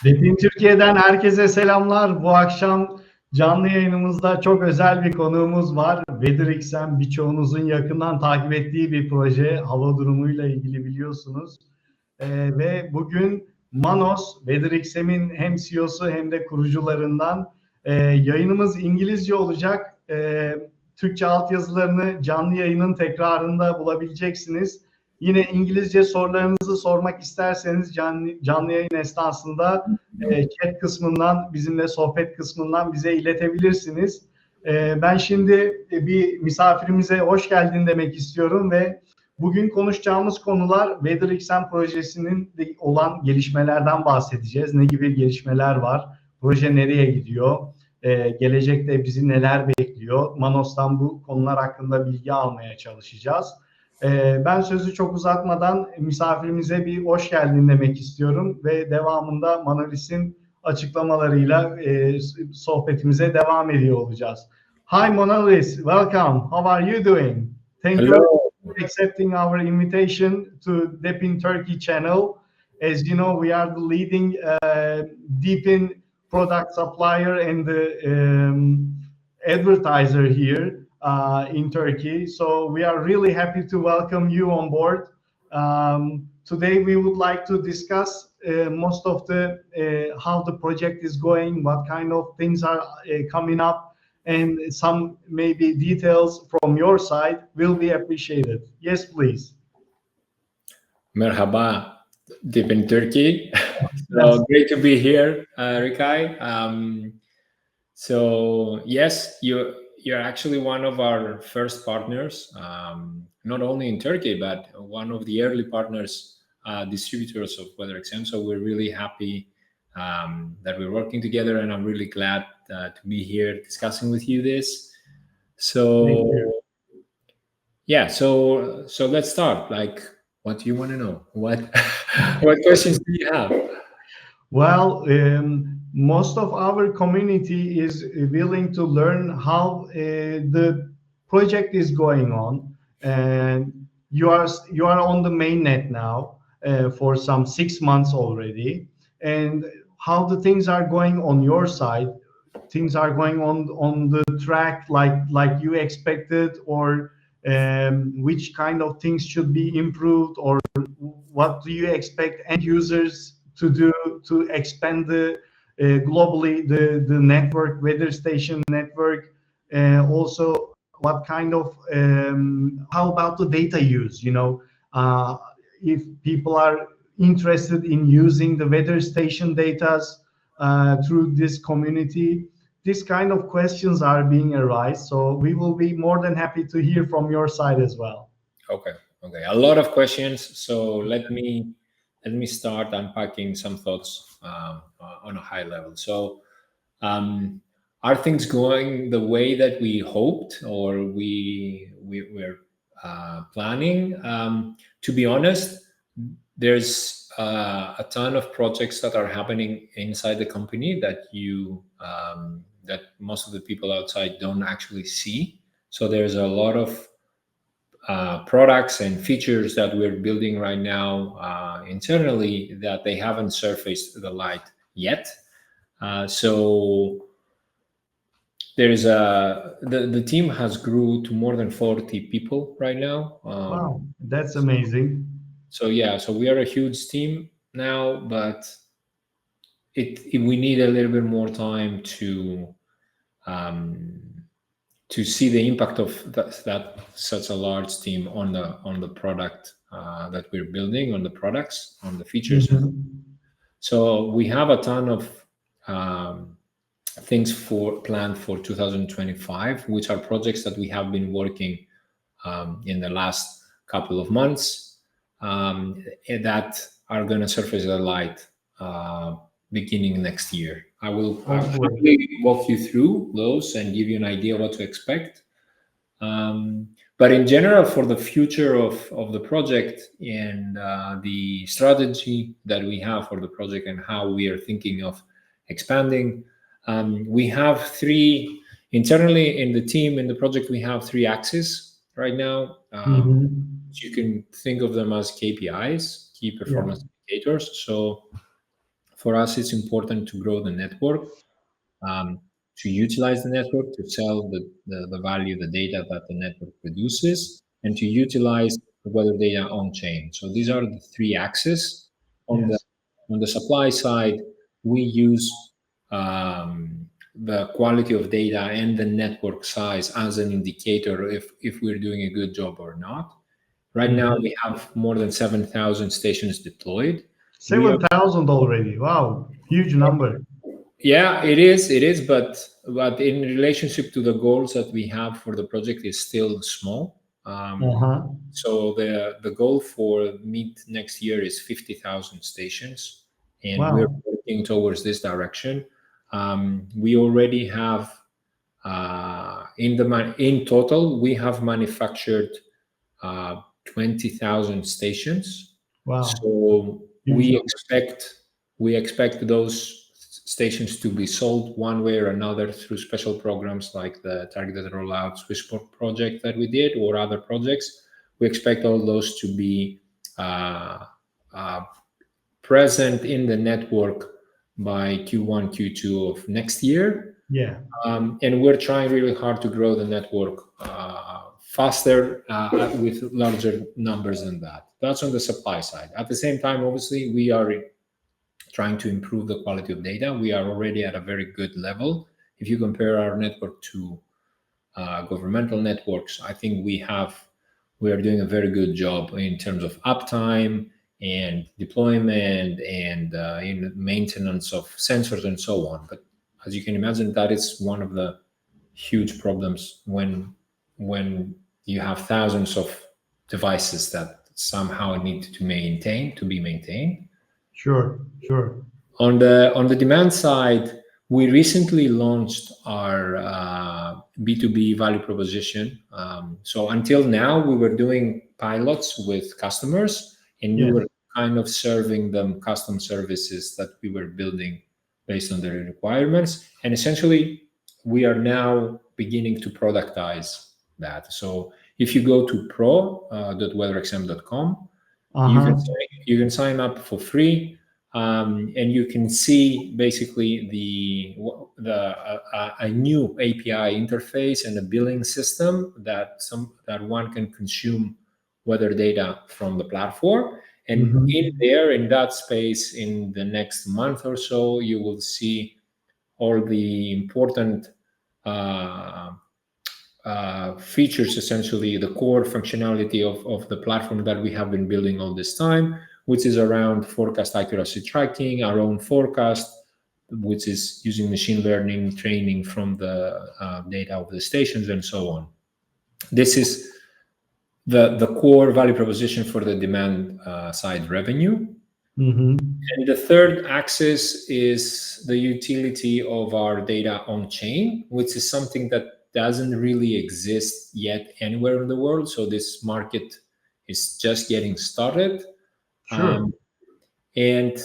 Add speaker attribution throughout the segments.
Speaker 1: Betin Türkiye'den herkese selamlar. Bu akşam canlı yayınımızda çok özel bir konuğumuz var. WeatherXM birçoğunuzun yakından takip ettiği bir proje. Hava durumuyla ilgili biliyorsunuz. Ve bugün Manos, WeatherXM'in hem CEO'su hem de kurucularından. Yayınımız İngilizce olacak. Türkçe altyazılarını canlı yayının tekrarında bulabileceksiniz. Yine İngilizce sorularınızı sormak isterseniz canlı yayın esnasında chat kısmından, bizimle sohbet kısmından bize iletebilirsiniz. Ben şimdi bir misafirimize hoş geldin demek istiyorum ve bugün konuşacağımız konular WeatherXM projesinin olan gelişmelerden bahsedeceğiz. Ne gibi gelişmeler var? Proje nereye gidiyor? Gelecekte bizi neler bekliyor? Manos'tan bu konular hakkında bilgi almaya çalışacağız. Ben sözü çok uzatmadan misafirimize bir hoş geldin demek istiyorum ve devamında Manalis'in açıklamalarıyla sohbetimize devam ediyor olacağız. Hi Manalis, welcome. How are you doing? Thank you for accepting our invitation to Depin Turkey channel. As you know, we are the leading Deepin product supplier and the advertiser here in Turkey. So we are really happy to welcome you on board. Today we would like to discuss most of the how the project is going, what kind of things are coming up, and some maybe details from your side will be appreciated. Yes, please.
Speaker 2: Merhaba, deep in Turkey. So great to be here, Rikai. So yes, you're actually one of our first partners, not only in Turkey, but one of the early partners, distributors of WeatherXM. So we're really happy that we're working together, and I'm really glad to be here discussing with you this. So yeah, so let's start. Like, what do you want to know? What questions do you have?
Speaker 1: Well, most of our community is willing to learn how the project is going on, and you are on the mainnet now for some 6 months already, and how the things are going on your side. Things are going on the track like you expected, or which kind of things should be improved, or what do you expect end users to do to expand the globally the network, weather station network? Also, what kind of how about the data use? If people are interested in using the weather station data through this community, these kind of questions are being arise. So we will be more than happy to hear from your side as well.
Speaker 2: Okay. A lot of questions. So let me start unpacking some thoughts on a high level. So are things going the way that we hoped, or we're planning? To be honest, there's a ton of projects that are happening inside the company that that most of the people outside don't actually see. So there's a lot of products and features that we're building right now internally that they haven't surfaced the light yet. So there's the team has grew to more than 40 people right now.
Speaker 1: Wow, that's amazing.
Speaker 2: So yeah, so we are a huge team now, but we need a little bit more time to see the impact of that such a large team on the product that we're building, on the products, on the features.
Speaker 1: Mm-hmm.
Speaker 2: So we have a ton of things planned for 2025, which are projects that we have been working in the last couple of months that are going to surface the light beginning next year. I will probably walk you through those and give you an idea what to expect. But in general, for the future of the project and the strategy that we have for the project and how we are thinking of expanding, we have three internally in the team, in the project, we have 3 axes right now. You can think of them as KPIs, key performance indicators. So For us, it's important to grow the network, to utilize the network, to sell the value, the data that the network produces, and to utilize the weather data on chain. So these are the three axes.
Speaker 1: Yes.
Speaker 2: On the supply side, we use the quality of data and the network size as an indicator if we're doing a good job or not. Right now, we have more than 7,000 stations deployed.
Speaker 1: 7,000 already. Wow, huge number.
Speaker 2: Yeah, it is, but in relationship to the goals that we have for the project is still small. So the goal for mid next year is 50,000 stations, and
Speaker 1: Wow.
Speaker 2: we're working towards this direction. We already have in total we have manufactured 20,000 stations.
Speaker 1: Wow.
Speaker 2: So
Speaker 1: Huge
Speaker 2: we expect those stations to be sold one way or another through special programs like the targeted rollout Swissport project that we did or other projects. We expect all those to be present in the network by Q1, Q2 of next year.
Speaker 1: Yeah.
Speaker 2: And we're trying really hard to grow the network faster with larger numbers than that. That's on the supply side. At the same time, obviously, we are trying to improve the quality of data. We are already at a very good level. If you compare our network to governmental networks, I think we are doing a very good job in terms of uptime and deployment and in maintenance of sensors and so on. But as you can imagine, that is one of the huge problems when you have thousands of devices that somehow need to be maintained.
Speaker 1: Sure.
Speaker 2: On the demand side, we recently launched our B2B value proposition. So until now, we were doing pilots with customers, and we were kind of serving them custom services that we were building based on their requirements. And essentially, we are now beginning to productize that. So if you go to pro.weatherxm.com, you can sign up for free. And you can see basically a new API interface and a billing system that one can consume weather data from the platform. And in that space, in the next month or so, you will see all the important features, essentially the core functionality of the platform that we have been building all this time, which is around forecast accuracy tracking, our own forecast, which is using machine learning training from the data of the stations and so on. This is the core value proposition for the demand side revenue. And the third axis is the utility of our data on chain, which is something that doesn't really exist yet anywhere in the world. So this market is just getting started.
Speaker 1: Sure.
Speaker 2: And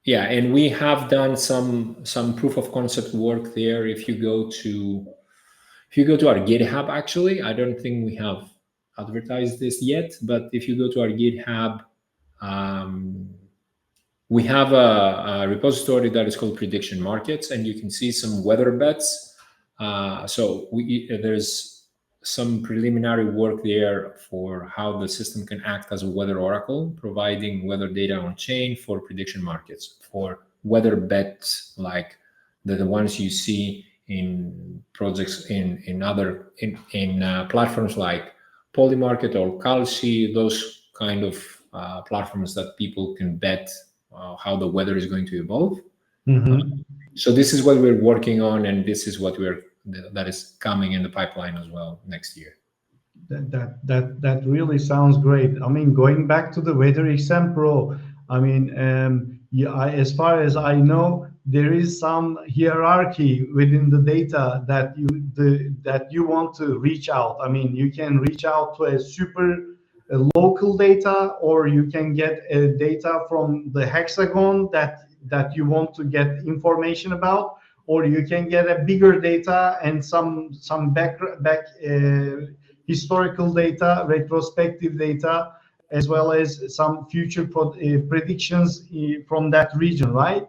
Speaker 2: we have done some proof of concept work there. If you go to our GitHub, actually, I don't think we have advertised this yet, but if you go to our GitHub, we have a repository that is called Prediction Markets, and you can see some weather bets. So there's some preliminary work there for how the system can act as a weather oracle, providing weather data on chain for prediction markets, for weather bets like the ones you see in projects in other platforms like Polymarket or Kalshi, those kind of platforms that people can bet how the weather is going to evolve. So this is what we're working on, and this is what that is coming in the pipeline as well next year.
Speaker 1: That really sounds great. I mean, going back to the WeatherXM Pro, I mean, as far as I know, there is some hierarchy within the data that you want to reach out. I mean, you can reach out to a local data, or you can get data from the hexagon that you want to get information about, or you can get a bigger data and some back historical data, retrospective data, as well as some future predictions from that region, right?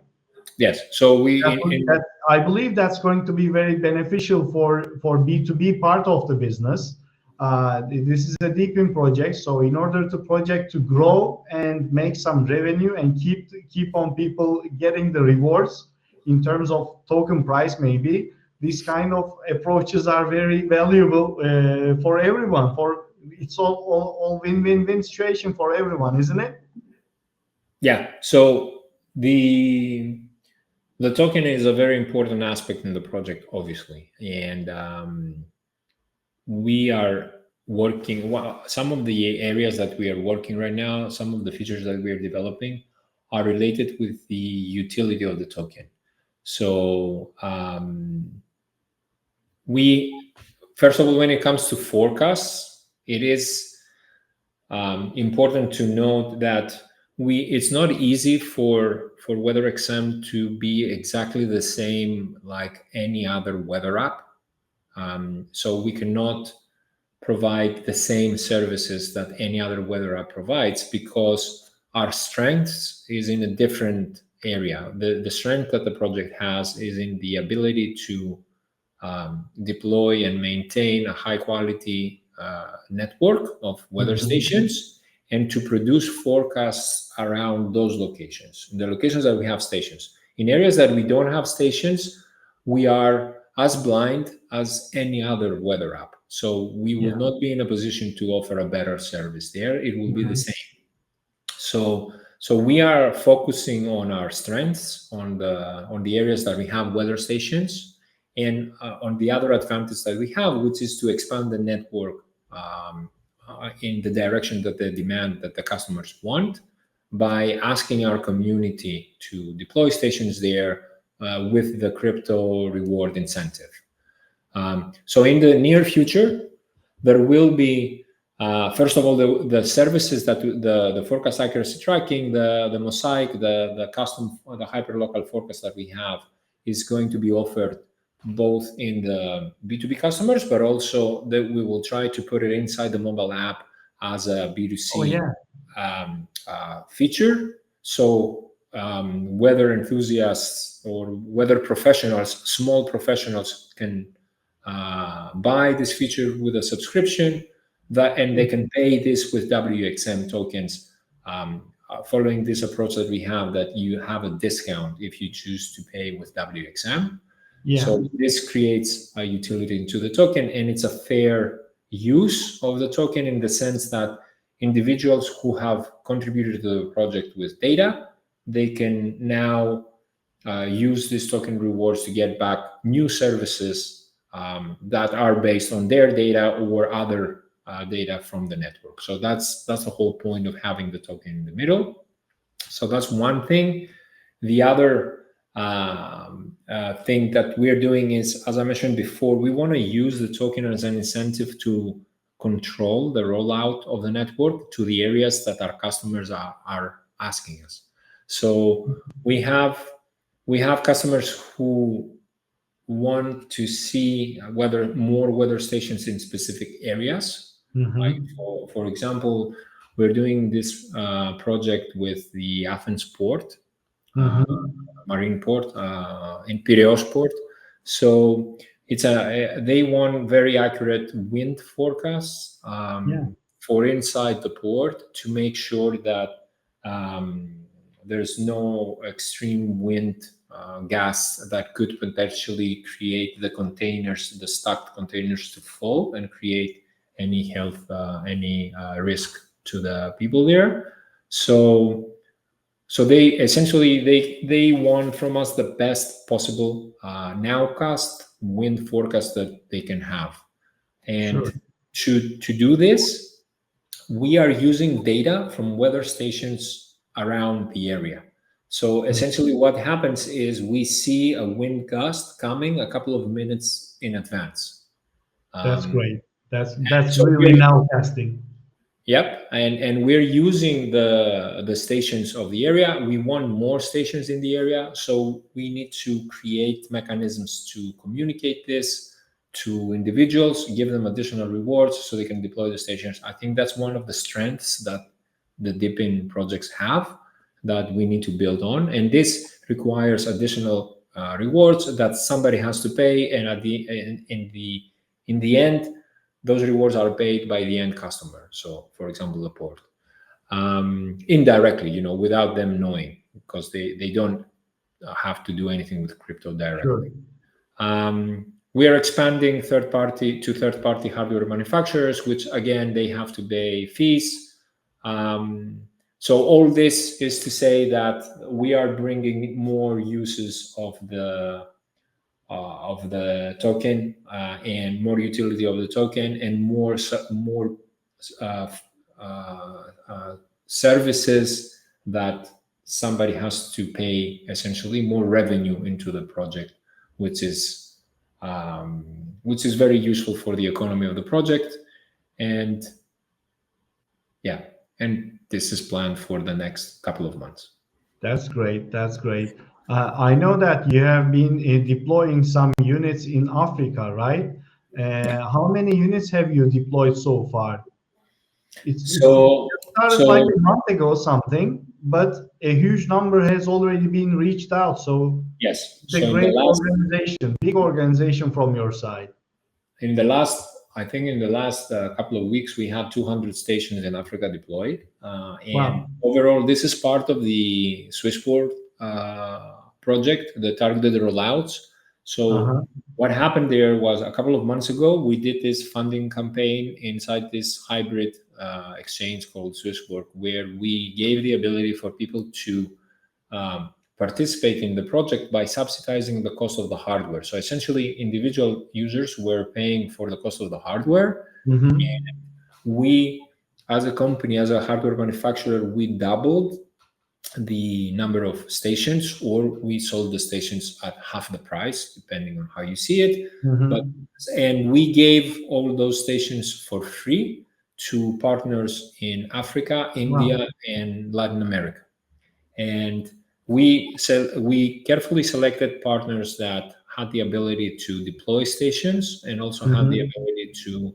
Speaker 2: Yes. So
Speaker 1: I believe that's going to be very beneficial for B2B part of the business. This is a deep-in project, so in order to project to grow and make some revenue and keep on people getting the rewards in terms of token price, maybe these kind of approaches are very valuable for everyone. It's all win-win-win situation for everyone, isn't it?
Speaker 2: Yeah. So the token is a very important aspect in the project, obviously, and we are working. Well, some of the areas that we are working right now, some of the features that we are developing, are related with the utility of the token. So we, first of all, when it comes to forecasts, it is important to note that it's not easy for WeatherXM to be exactly the same like any other weather app. So we cannot provide the same services that any other weather app provides because our strengths is in a different area. The strength that the project has is in the ability to deploy and maintain a high quality network of weather stations and to produce forecasts around those locations, the locations that we have stations. In areas that we don't have stations, we are as blind as any other weather app. So we will not be in a position to offer a better service there. It will be the same. So we are focusing on our strengths, on the areas that we have weather stations, and on the other advantage that we have, which is to expand the network in the direction that the customers want, by asking our community to deploy stations there with the crypto reward incentive. So in the near future, there will be first of all, the services that the forecast accuracy tracking, the Mosaic, the custom, the hyperlocal forecast that we have is going to be offered both in the B2B customers, but also that we will try to put it inside the mobile app as a B2C feature. So weather enthusiasts or weather professionals, small professionals can buy this feature with a subscription, and they can pay this with WXM tokens, following this approach that we have, that you have a discount if you choose to pay with WXM. So this creates a utility into the token, and it's a fair use of the token in the sense that individuals who have contributed to the project with data, they can now use this token rewards to get back new services that are based on their data or other data from the network. So that's the whole point of having the token in the middle. So that's one thing. The other thing that we're doing is, as I mentioned before, we want to use the token as an incentive to control the rollout of the network to the areas that our customers are asking us. So we have customers who want to see more weather stations in specific areas. Like for example, we're doing this project with the Athens port, marine port, in Piraeus port. So they want very accurate wind forecasts for inside the port to make sure that there's no extreme wind gas that could potentially create the stacked containers to fall and create any risk to the people there. So they essentially they want from us the best possible nowcast wind forecast that they can have, and to do this, we are using data from weather stations around the area. So essentially what happens is we see a wind gust coming a couple of minutes in advance.
Speaker 1: That's great. That's really nowcasting.
Speaker 2: Yep, and we're using the stations of the area. We want more stations in the area, so we need to create mechanisms to communicate this to individuals, give them additional rewards so they can deploy the stations. I think that's one of the strengths that the DePIN projects have that we need to build on, and this requires additional rewards that somebody has to pay, and in the end, those rewards are paid by the end customer. So, for example, the port, indirectly, without them knowing, because they don't have to do anything with crypto directly.
Speaker 1: Sure.
Speaker 2: We are expanding third-party hardware manufacturers, which again, they have to pay fees. So all this is to say that we are bringing more uses of the token and more utility of the token, and more services that somebody has to pay, essentially more revenue into the project, which is very useful for the economy of the project. And this is planned for the next couple of months.
Speaker 1: That's great. That's great. I know that you have been deploying some units in Africa, right? How many units have you deployed so far? It started like a month ago, something, but a huge number has already been reached out. So
Speaker 2: yes,
Speaker 1: it's a great organization, big organization from your side.
Speaker 2: I think in the last couple of weeks, we had 200 stations in Africa deployed. And overall, this is part of the Swissport project, the targeted rollouts. So what happened there was, a couple of months ago, we did this funding campaign inside this hybrid exchange called Swissport, where we gave the ability for people to participate in the project by subsidizing the cost of the hardware. So essentially, individual users were paying for the cost of the hardware. And we, as a company, as a hardware manufacturer, we doubled the number of stations, or we sold the stations at half the price, depending on how you see it. And we gave all those stations for free to partners in Africa, India, and Latin America. And we carefully selected partners that had the ability to deploy stations, and also had the ability to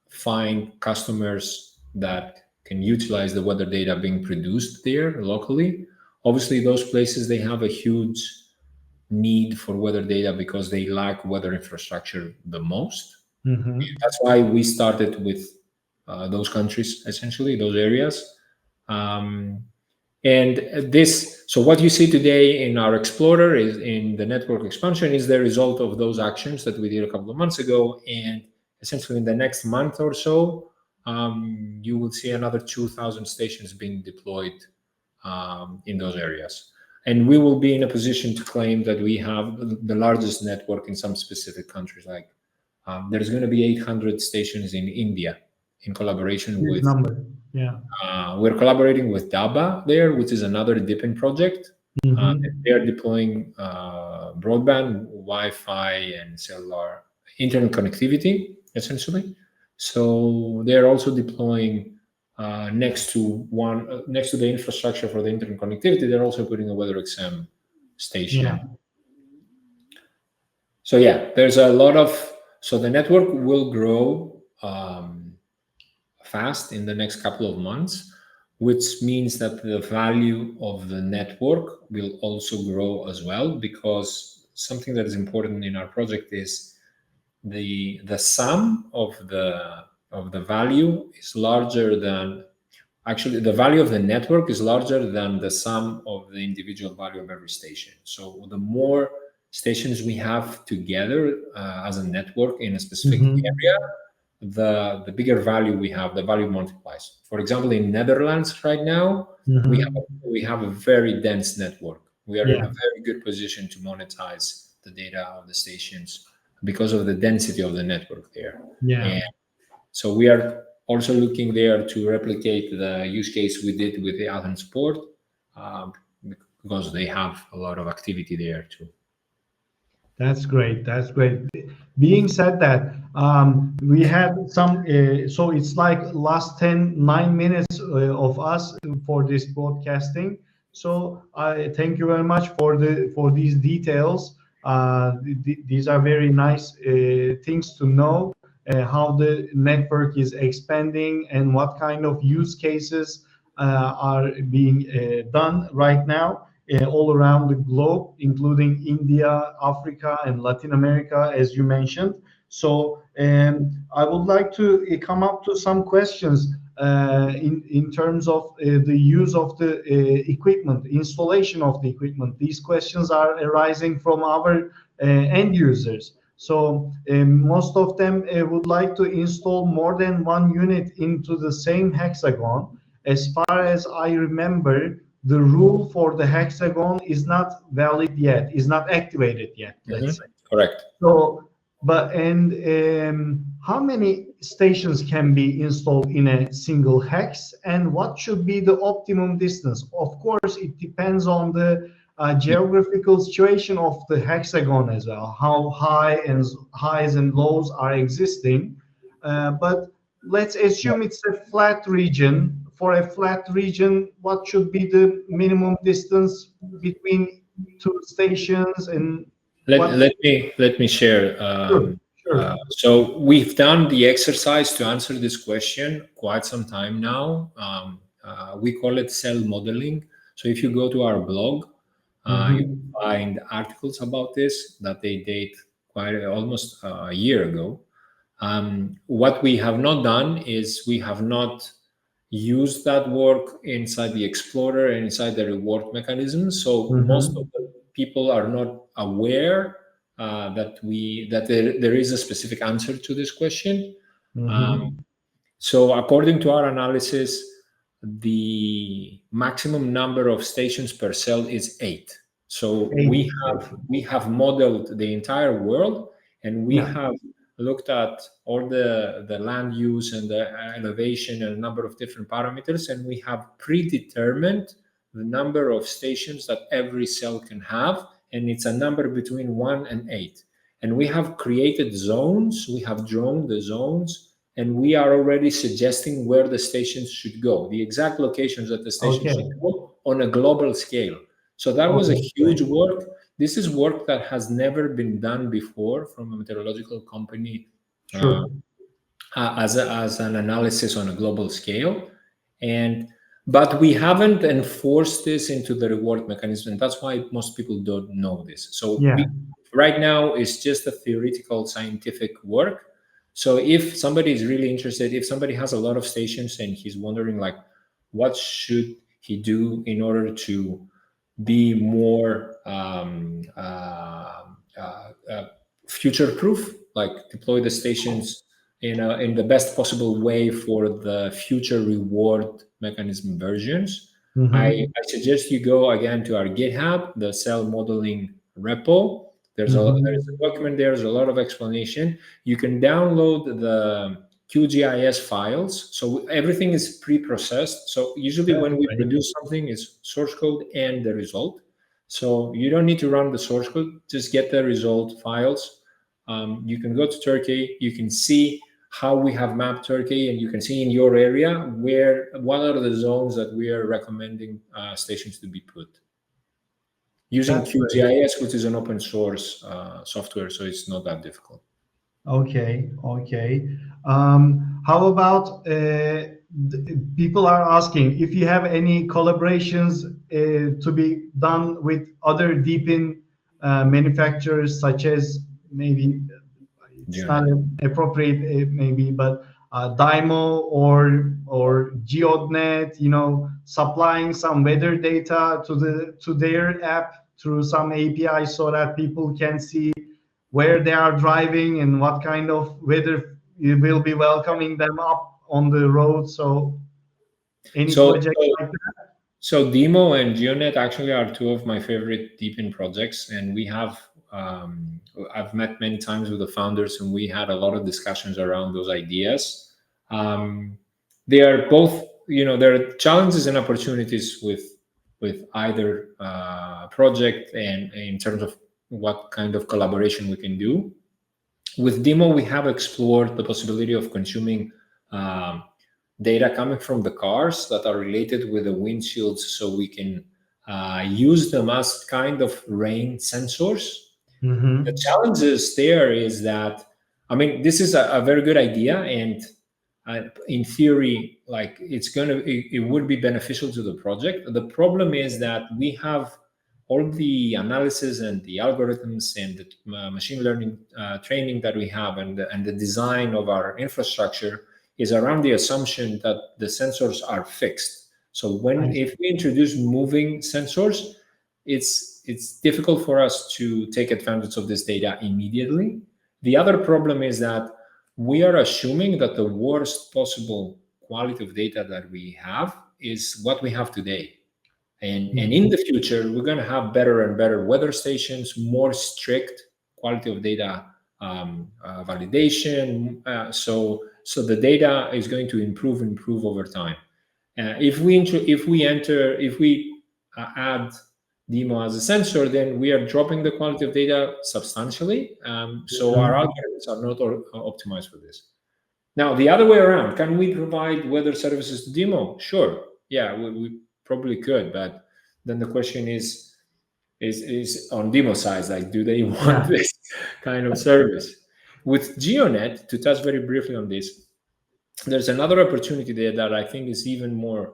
Speaker 2: find customers that can utilize the weather data being produced there locally. Obviously, those places, they have a huge need for weather data because they lack weather infrastructure the most. That's why we started with those countries, essentially, those areas. So what you see today in our Explorer is in the network expansion is the result of those actions that we did a couple of months ago. And essentially in the next month or so, you will see another 2,000 stations being deployed in those areas. And we will be in a position to claim that we have the largest network in some specific countries. Like there's going to be 800 stations in India in collaboration with... we're collaborating with DABA there, which is another DePIN project. They are deploying broadband, Wi-Fi, and cellular internet connectivity, essentially. So they're also deploying next to the infrastructure for the internet connectivity. They're also putting a WeatherXM station. So there's a lot of... So the network will grow fast in the next couple of months, which means that the value of the network will also grow as well, because something that is important in our project is the sum of the value is larger than... Actually, the value of the network is larger than the sum of the individual value of every station. So the more stations we have together as a network in a specific area, the bigger value we have, the value multiplies. For example, in Netherlands right now, we have a very dense network. We are in a very good position to monetize the data of the stations because of the density of the network there. And so we are also looking there to replicate the use case we did with the Athens port, because they have a lot of activity there too.
Speaker 1: That's great. That's great. Being said that, we had some, so it's like last 9 minutes of us for this broadcasting. So I thank you very much for these details. These are very nice things to know how the network is expanding and what kind of use cases are being done right now all around the globe, including India, Africa, and Latin America, as you mentioned. So I would like to come up to some questions in terms of the use of the equipment, installation of the equipment. These questions are arising from our end users. So most of them would like to install more than one unit into the same hexagon. As far as I remember, the rule for the hexagon is not valid yet, is not activated yet, let's say.
Speaker 2: Correct.
Speaker 1: So, how many stations can be installed in a single hex, and what should be the optimum distance? Of course, it depends on the geographical situation of the hexagon as well, how highs and lows are existing. But let's assume it's a flat region. For a flat region, what should be the minimum distance between two stations, and
Speaker 2: let me share.
Speaker 1: Sure.
Speaker 2: So we've done the exercise to answer this question quite some time now. We call it cell modeling. So if you go to our blog, you can find articles about this that they date quite almost a year ago. What we have not done is we have not used that work inside the Explorer and inside the reward mechanism. So most of the people are not aware that there is a specific answer to this question. So according to our analysis, the maximum number of stations per cell is 8. So we have modeled the entire world, and we have looked at all the land use and the elevation and a number of different parameters, and we have predetermined the number of stations that every cell can have, and it's a number between 1 and 8. And we have created zones, we have drawn the zones, and we are already suggesting where the stations should go, the exact locations that the stations should go on a global scale. So that was a huge work. This is work that has never been done before from a meteorological company as an analysis on a global scale. But we haven't enforced this into the reward mechanism, and that's why most people don't know this. So right now it's just a theoretical scientific work. So if somebody is really interested, if somebody has a lot of stations and he's wondering like, what should he do in order to be more future-proof, like deploy the stations in the best possible way for the future reward mechanism versions, I suggest you go again to our GitHub, the cell modeling repo. There's a document there. There's a lot of explanation. You can download the QGIS files. So everything is pre-processed. So usually when we produce something, it's source code and the result. So you don't need to run the source code. Just get the result files. You can go to Turkey. You can see how we have mapped Turkey, and you can see in your area what are the zones that we are recommending stations to be put. Using QGIS, which is an open source software, so it's not that difficult.
Speaker 1: Okay. How about people are asking if you have any collaborations to be done with other DeepIn manufacturers, such as maybe it's not appropriate maybe, but Dymo or GeoDNet, supplying some weather data to their app through some API so that people can see where they are driving and what kind of weather will be welcoming them up on the road. So any project like that?
Speaker 2: So Dymo and GeoDNet actually are two of my favorite DeepIn projects, and we have I've met many times with the founders, and we had a lot of discussions around those ideas. They are both, there are challenges and opportunities with either project, and in terms of what kind of collaboration we can do. With Dymo, we have explored the possibility of consuming data coming from the cars that are related with the windshields, so we can use them as kind of rain sensors. The challenges there is that I mean, this is a very good idea, and in theory, like it would be beneficial to the project. The problem is that we have all the analysis and the algorithms and the machine learning training that we have, and the design of our infrastructure is around the assumption that the sensors are fixed. So if we introduce moving sensors, it's difficult for us to take advantage of this data immediately. The other problem is that we are assuming that the worst possible quality of data that we have is what we have today. And in the future, we're going to have better and better weather stations, more strict quality of data validation. So the data is going to improve over time. If we add DIMO as a sensor, then we are dropping the quality of data substantially. So our algorithms are not optimized for this. Now, the other way around, can we provide weather services to DIMO? Sure. Yeah, we probably could, but then the question is on DIMO side, like, do they want this kind of service? With GeoNet, to touch very briefly on this, there's another opportunity there that I think is even more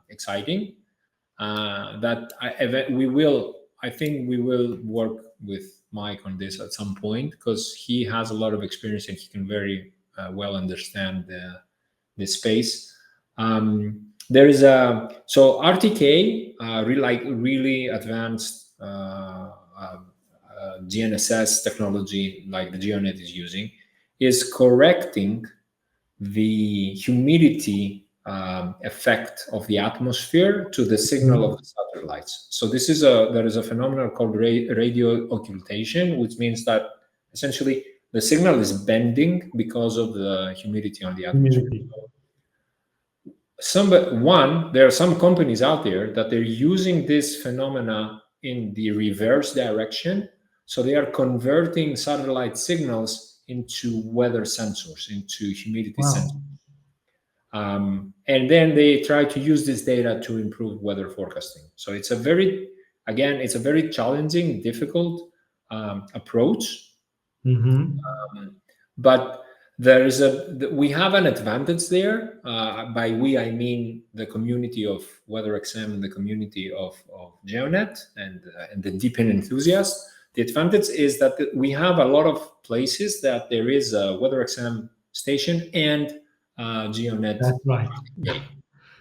Speaker 2: exciting. That I think we will work with Mike on this at some point, because he has a lot of experience and he can very well understand the space. There is so RTK, really advanced GNSS technology, like the GeoNet is using, is correcting the humidity effect of the atmosphere to the signal of the satellites. So there is a phenomenon called radio occultation, which means that essentially the signal is bending because of the humidity on the atmosphere. There are some companies out there that they're using this phenomena in the reverse direction. So they are converting satellite signals into weather sensors, into humidity sensors. And then they try to use this data to improve weather forecasting. So it's a very challenging, difficult approach. But we have an advantage there. By we, I mean the community of WeatherXM and the community of GeoNet and the DeepIn enthusiasts. The advantage is that we have a lot of places that there is a WeatherXM station and GeoNet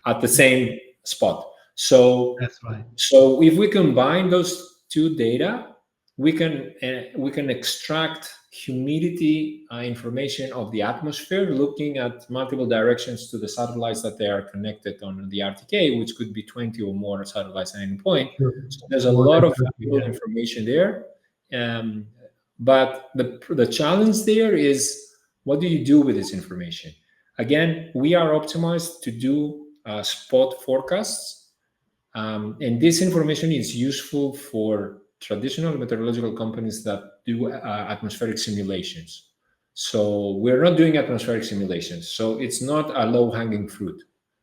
Speaker 2: at the same spot. So
Speaker 1: that's right.
Speaker 2: So if we combine those two data, we can extract humidity information of the atmosphere, looking at multiple directions to the satellites that they are connected on the RTK, which could be 20 or more satellites at any point. So there's a lot of information there. But the challenge there is, what do you do with this information? Again, we are optimized to do spot forecasts, and this information is useful for traditional meteorological companies that do atmospheric simulations. So we're not doing atmospheric simulations, so it's not a low-hanging fruit.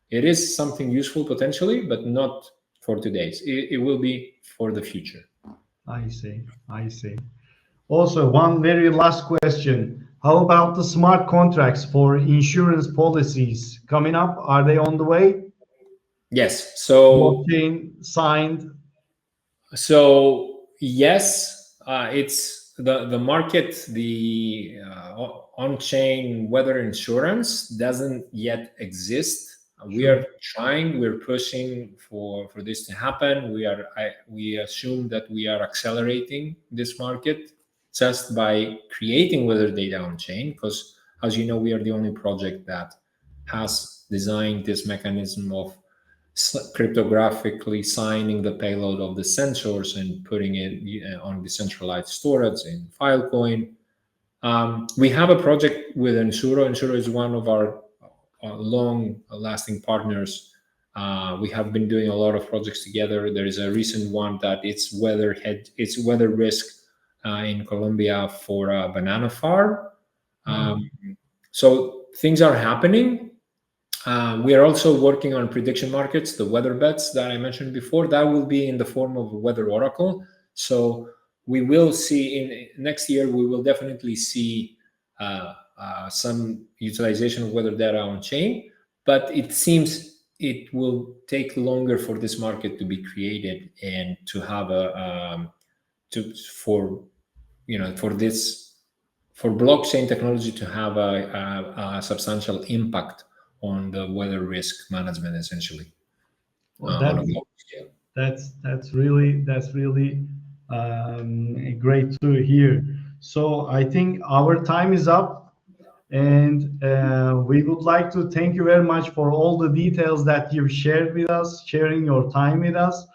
Speaker 2: It is something useful potentially, but not for today. It will be for the future.
Speaker 1: I see. Also, one very last question. How about the smart contracts for insurance policies coming up? Are they on the way?
Speaker 2: Yes. So
Speaker 1: blockchain signed.
Speaker 2: So yes, it's the market. The on-chain weather insurance doesn't yet exist. We are trying. We're pushing for this to happen. We assume that we are accelerating this market just by creating weather data on chain, because, as you know, we are the only project that has designed this mechanism of cryptographically signing the payload of the sensors and putting it on decentralized storage in Filecoin. We have a project with Ensuro. Ensuro is one of our long-lasting partners. We have been doing a lot of projects together. There is a recent one that it's weather risk in Colombia for a banana farm. So things are happening. We are also working on prediction markets, the weather bets that I mentioned before. That will be in the form of a weather oracle. So we will see next year, we will definitely see some utilization of weather data on chain, but it seems it will take longer for this market to be created and to have for blockchain technology to have a substantial impact on the weather risk management, essentially.
Speaker 1: Well,
Speaker 2: On a global scale.
Speaker 1: That's really great to hear. So I think our time is up, and we would like to thank you very much for all the details that you've shared with us, sharing your time with us.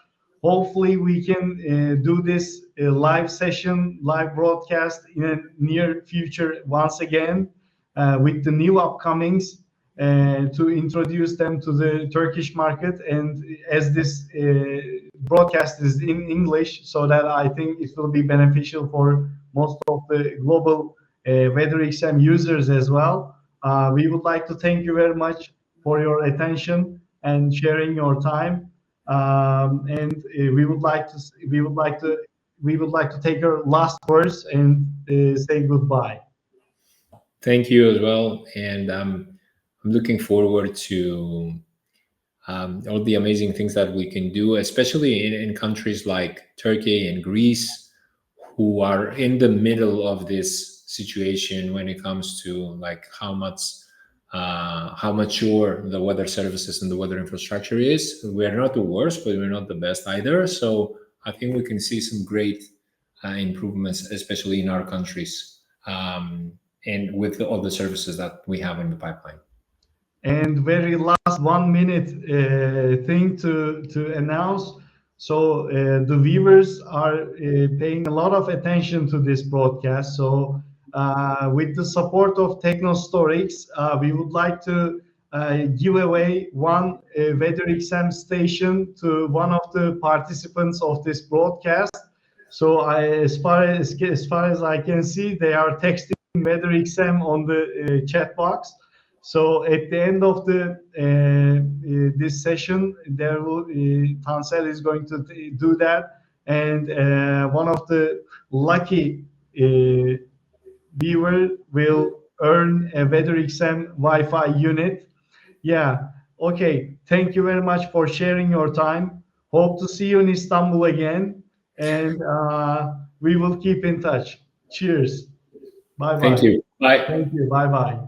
Speaker 1: Hopefully, we can do this live session, live broadcast in a near future once again with the new upcomings. To introduce them to the Turkish market, and as this broadcast is in English, so that I think it will be beneficial for most of the global WeatherXM users as well. We would like to thank you very much for your attention and sharing your time. And we would like to take your last words and say goodbye.
Speaker 2: Thank you as well, and I'm looking forward to all the amazing things that we can do, especially in countries like Turkey and Greece, who are in the middle of this situation when it comes to like how mature the weather services and the weather infrastructure is. We are not the worst, but we're not the best either. So I think we can see some great improvements, especially in our countries, and with all the services that we have in the pipeline.
Speaker 1: And very last 1 minute thing to announce. So the viewers are paying a lot of attention to this broadcast. So with the support of TechnoStorix, we would like to give away one WeatherXM station to one of the participants of this broadcast. So as far as I can see, they are texting WeatherXM on the chat box. So at the end of this session, there will Tansel is going to do that, and one of the lucky viewer will earn a WeatherXM Wi-Fi unit. Yeah. Okay. Thank you very much for sharing your time. Hope to see you in Istanbul again, and we will keep in touch. Cheers. Bye bye.
Speaker 2: Thank you. Bye.
Speaker 1: Thank you. Bye bye.